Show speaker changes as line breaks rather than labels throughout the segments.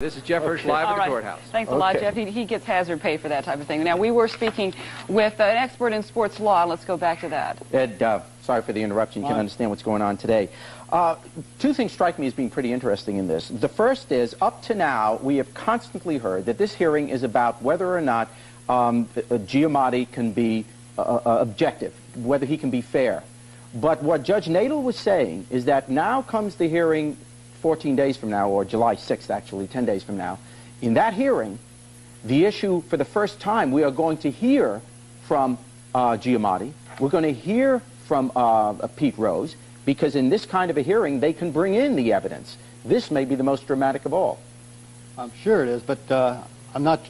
This is Jeff Hirsch live at the courthouse.
Thanks a lot, Jeff. He gets hazard pay for that type of thing. Now, we were speaking with an expert in sports law. Let's go back to that.
Ed, sorry for the interruption. You can understand what's going on today. Two things strike me as being pretty interesting in this. The first is, up to now, we have constantly heard that this hearing is about whether or not Giamatti can be objective, whether he can be fair. But what Judge Nadel was saying is that now comes the hearing 14 days from now, or July 6th, actually, 10 days from now. In that hearing, the issue, for the first time, we are going to hear from Giamatti. We're going to hear from Pete Rose, because in this kind of a hearing, they can bring in the evidence. This may be the most dramatic of all.
I'm sure it is, but I'm not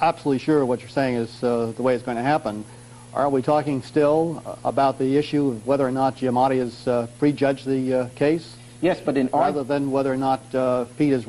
absolutely sure what you're saying is the way it's going to happen. Are we talking still about the issue of whether or not Giamatti has prejudged the case?
Yes, but rather
than whether or not Pete is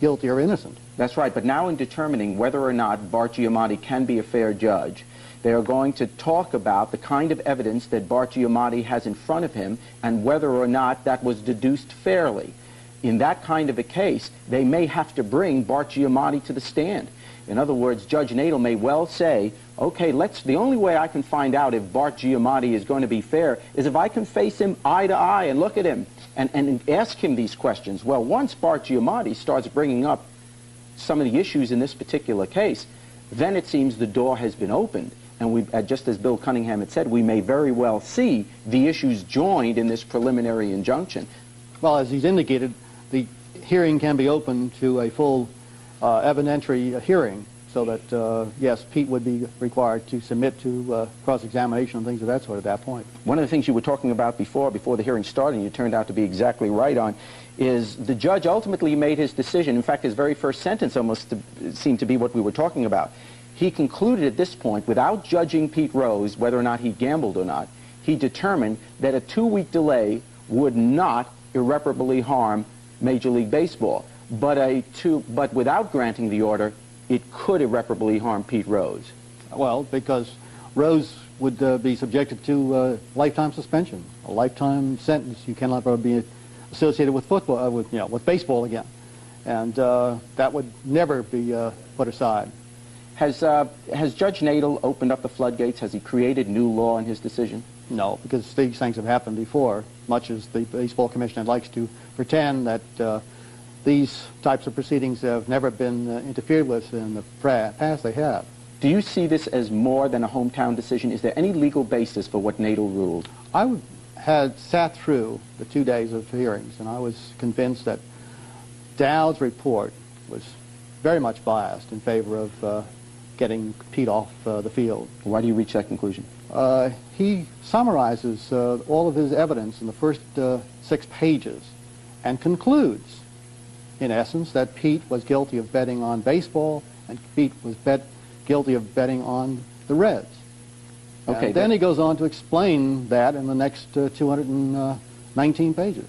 guilty or innocent.
That's right, but now in determining whether or not Bart Giamatti can be a fair judge, they are going to talk about the kind of evidence that Bart Giamatti has in front of him and whether or not that was deduced fairly. In that kind of a case, they may have to bring Bart Giamatti to the stand. In other words, Judge Nadel may well say, okay, the only way I can find out if Bart Giamatti is going to be fair is if I can face him eye to eye and look at him and ask him these questions. Well, once Bart Giamatti starts bringing up some of the issues in this particular case, then it seems the door has been opened. And we, just as Bill Cunningham had said, we may very well see the issues joined in this preliminary injunction.
Well, as he's indicated, the hearing can be open to a full evidentiary hearing, so that, yes, Pete would be required to submit to cross-examination and things of that sort at that point.
One of the things you were talking about before the hearing started, and you turned out to be exactly right on, is the judge ultimately made his decision. In fact, his very first sentence almost seemed to be what we were talking about. He concluded at this point, without judging Pete Rose, whether or not he gambled or not, he determined that a 2-week delay would not irreparably harm Major League Baseball. But without granting the order, it could irreparably harm Pete Rose.
Well, because Rose would be subjected to lifetime suspension, a lifetime sentence. You cannot be associated with football, with baseball again, and that would never be put aside.
Has Judge Nadel opened up the floodgates? Has he created new law in his decision?
No, because these things have happened before, much as the Baseball Commission likes to pretend that these types of proceedings have never been interfered with in the past. They have.
Do you see this as more than a hometown decision? Is there any legal basis for what Nadel ruled?
I had sat through the 2 days of hearings, and I was convinced that Dowd's report was very much biased in favor of getting Pete off the field.
Why do you reach that conclusion?
He summarizes all of his evidence in the first 6 pages and concludes, in essence, that Pete was guilty of betting on baseball and Pete was guilty of betting on the Reds. Okay. And then he goes on to explain that in the next 219 pages.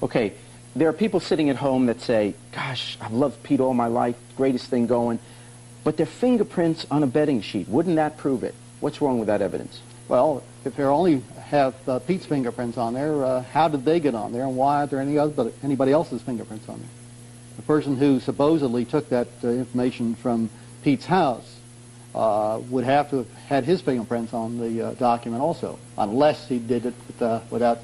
Okay. There are people sitting at home that say, gosh, I've loved Pete all my life, greatest thing going, but their fingerprints on a betting sheet, wouldn't that prove it? What's wrong with that evidence?
Well, if they only have Pete's fingerprints on there, how did they get on there, and why aren't there anybody else's fingerprints on there? The person who supposedly took that information from Pete's house would have to have had his fingerprints on the document also, unless he did it without,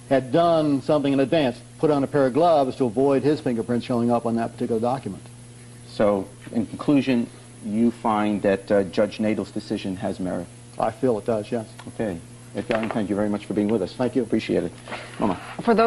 had done something in advance, put on a pair of gloves to avoid his fingerprints showing up on that particular document.
So, in conclusion, you find that Judge Nadel's decision has merit?
I feel it does, yes.
Okay. Ed Goggin, thank you very much for being with us.
Thank you.
Appreciate it. Mama.
For those